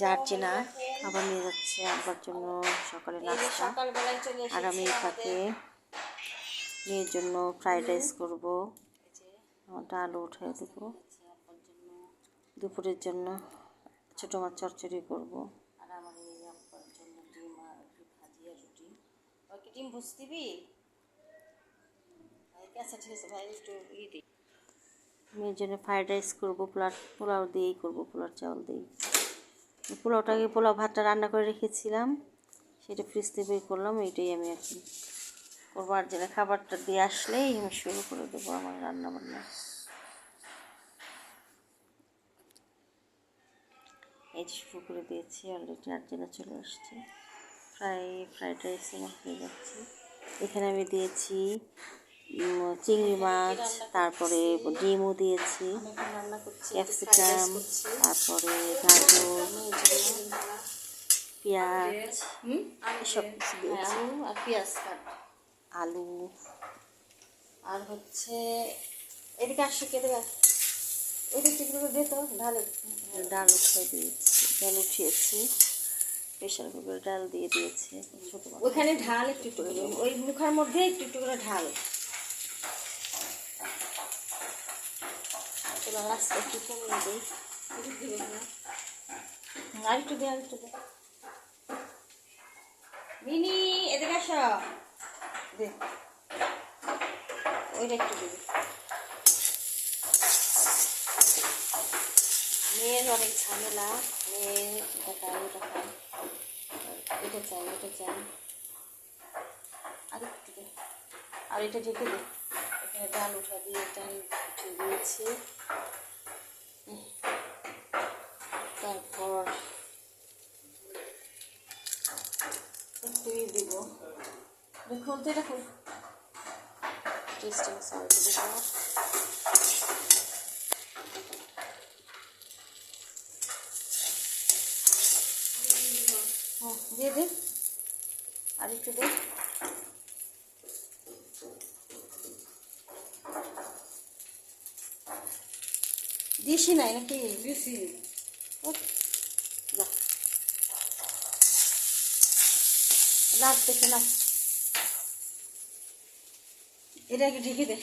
যাচ্ছি না, খাবার নিয়ে যাচ্ছে আব্বার জন্য সকালে নাস্তা। আর আমি ফাঁকে মেয়ের জন্য ফ্রাইড রাইস করবো, ডাল উঠে দেবো। দুপুরের জন্য ছোটো মাছ চচ্চড়ি করবো। আর আমার এই আব্বার জন্য ডিম আর ভাজি আর রুটি। ওকে ডিম ভুজ দিবি? আচ্ছা ঠিক আছে ভাই, একটু দিই। মেয়ের জন্য ফ্রাইড রাইস করবো, পোলাও দিয়েই করবো, পোলাও চাউল দিই। পোলাও ভাতটা রান্না করে রেখেছিলাম, সেটা ফ্রিজ থেকে বের করলাম। এইটাই আমি এখন করবো। আর যেন খাবারটা দিয়ে আসলেই আমি শুরু করে দেবো আমার রান্না বান্না। এই যে শুরু করে দিয়েছি অলরেডি। আর যেন চলে আসছে, ফ্রাইড রাইস আমার হয়ে যাচ্ছে। এখানে আমি দিয়েছি চিংড়ি মাছ, তারপরে ডিমও দিয়েছি, ক্যাপসিকাম, তারপরে গাজর, পেঁয়াজ, এসব কিছু দিয়েছি। আর পেঁয়াজ আলু, আর হচ্ছে এদিকে আসছে কে দেবে, এদিকে দে তো ডাল উঠিয়ে দিয়েছি, ডাল উঠিয়েছি, প্রেশার কুকারে ডাল দিয়ে দিয়েছে। ওইখানে ঢাল একটু একটু করে, ওই মুখার মধ্যে একটু একটু করে ঢাল। এবার আস্তে একটু কমিয়ে দিই, আর একটু দে, আর একটু দে। মিনি এদিকে আসো, দে ওইটা একটু দিবি। মেয়ের অনেক ঝামেলা, মেয়ে এটা খায় ওটা খায়, এটা চাই ওটা চাই। আর একটু দে, আর এটা ঢেকে দে। এখানে ডাল উঠা দিয়ে ডাল উঠে দিয়েছি। তারপর একটু দিব, দেখুন তো এটা খুব টেস্টিং সল্ট দেবো। দিয়ে দে, আর একটু দে। দিসি নাই নাকি? দিসি। লাগ দেখে না, এটা একটু ঢেকে দে।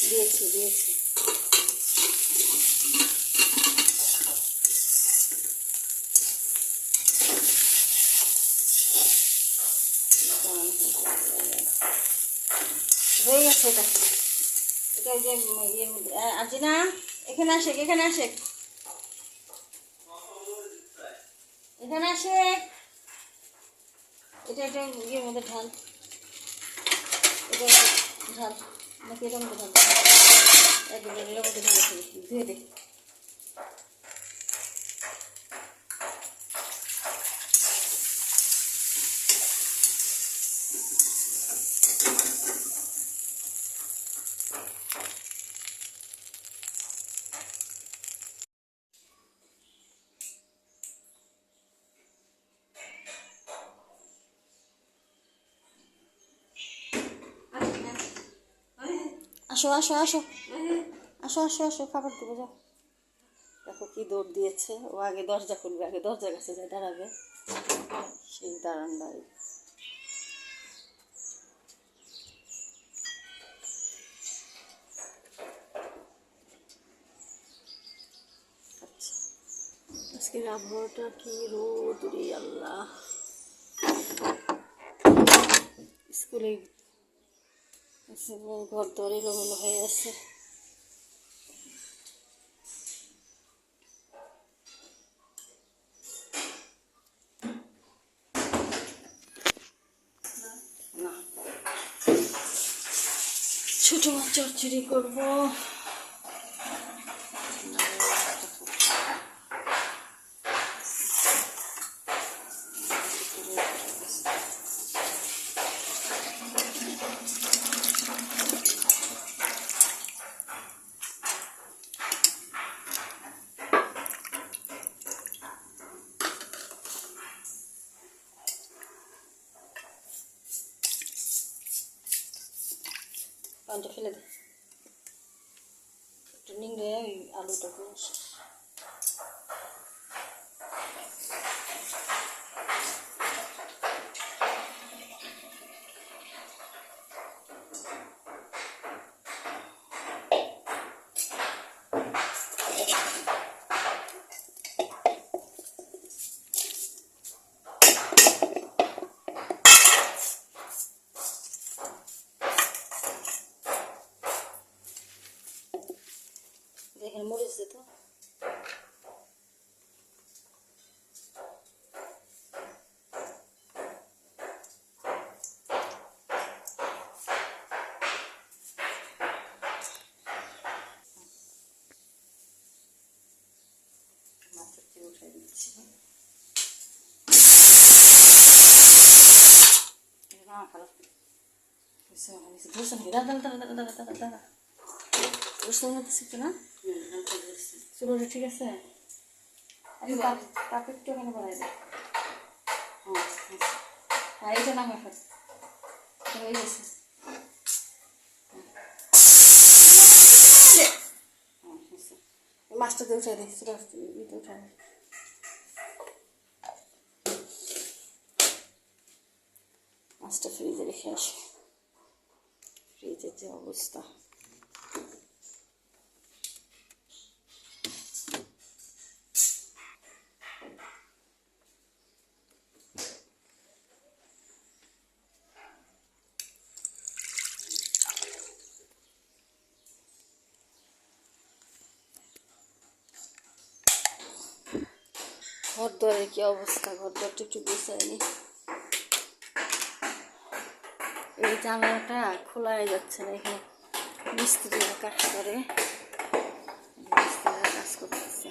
দিয়েছি দিয়েছি। হয়ে গেছে এটা, এটা ওই যে ইয়ের মধ্যে আছে না। এখানে আসে, এখানে আসে, এখানে আসে। এটা এটা ইয়ের মধ্যে ঢাল, এটা ঢাল নাকি এটার মধ্যে ঢাল, একদম এটার মধ্যে ঢাল ধুয়ে দে। আসো আসো আসো আসো আসো আসো, খাবার দেবো যাও। দেখো কি দৌড় দিয়েছে, ও আগে দরজা খুলবে, আগে দরজার কাছে যায় দাঁড়াবে, সেই দাঁড়ান দাঁড়িয়ে। আচ্ছা, আজকের আবহাওয়াটা কি রোদ রে আল্লাহ। স্কুলে ঘর দর এলোমেলো হয়ে আছে। না, ছোট মাছ চচ্চড়ি করবো। পানটা ফেলে দে, একটু নিংড়ে ওই আলুটা করে দেখেন মরিচ দিত। মাছটা উঠে দিচ্ছি, চুলোটা ঠিক আছে। আমি তাপ একটু ওখানে বাড়াই দেয়। হ্যাঁ এইটা নামে ফেল হয়ে গেছে। মাছটা দিয়ে উঠাই দিই, চুলা উঠাই মাছটা ফ্রিজে রেখে আসি। ফ্রিজের যে অবস্থা, ঘর দরের কি অবস্থা, ঘর দরটা একটু গুছায়নি। এই জানালাটা খোলা হয়ে যাচ্ছে না, এখানে মিস্ত্রিরা কাজ করে, মিস্ত্রিরা কাজ করতেছে।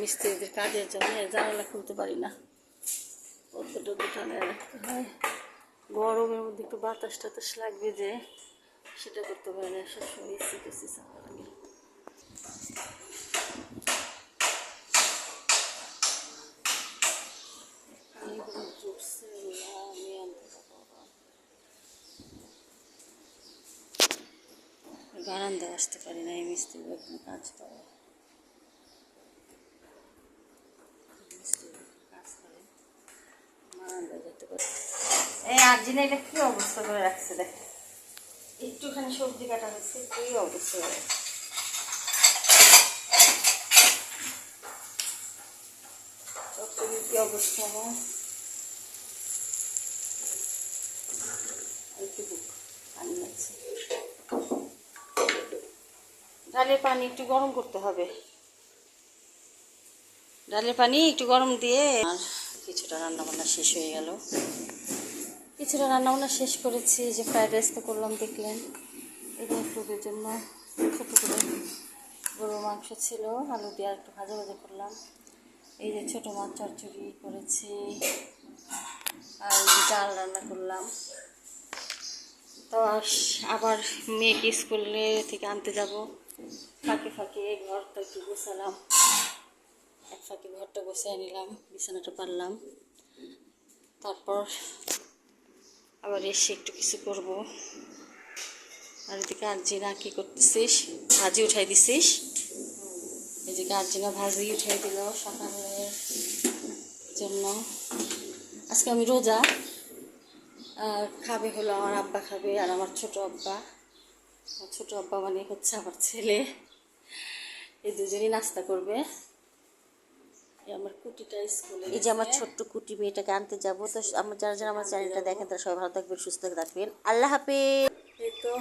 মিস্ত্রিদের কাজের জন্য জানালা খুলতে পারি না, পদ্মটা দুটানে রাখতে হয়। গরমের মধ্যে একটু বাতাস টাতাস লাগবে যে, সেটা করতে পারি না, সবসময় এসি টেসি চালা লাগে। বারান্দায় আসতে পারি না, এই মিস্ত্রি এখানে কাজ করে, কাজ করে বারান্দায় যেতে পারি। এই আর্জিনা এটা কি অবস্থা করে রাখছে দেখ, একটুখানি সবজি কাটা হচ্ছে, কি অবস্থা করে কি অবস্থা আমার। পানি আছে, ডালের পানি একটু গরম করতে হবে, ডালের পানি একটু গরম দিয়ে। আর কিছুটা রান্নাবান্না শেষ হয়ে গেল, কিছুটা রান্নাবান্না শেষ করেছি। যে ফ্রাইড রাইস তো করলাম দেখলেন, এটা একটুদের জন্য ছোটো করে গরুর মাংস ছিল, আলু দিয়ে আর একটু ভাজা ভাজা করলাম। এই যে ছোটো মাছ চচ্চড়ি করেছি, আর ডাল রান্না করলাম। তো আবার মেয়েকে স্কুলে থেকে আনতে যাব, ফাঁকে ফাঁকে ঘরটা একটু গোছালাম, এক ফাঁকে ঘরটা গোছায় নিলাম, বিছানাটা পারলাম। তারপর আবার এসে একটু কিছু করব। আর এদিকে আর্জিনা কী করতেছিস, ভাজি উঠাই দিছিস? এদিকে আর্জিনা ভাজি উঠাই দিল সকালের জন্য। আজকে আমি রোজা, খাবে হলো আমার আব্বা খাবে আর আমার ছোটো আব্বা মানে হচ্ছে আমার ছেলে, এই দুজনই নাস্তা করবে। আমার কুটিটা স্কুলে, এই যে আমার ছোট্ট কুটি মেয়েটাকে আনতে যাবো। তো আমার যারা আমার চ্যানেলটা দেখেন তারা সবাই ভালো থাকবেন, সুস্থ থাকবেন, আল্লাহ হাফেজ। এই তো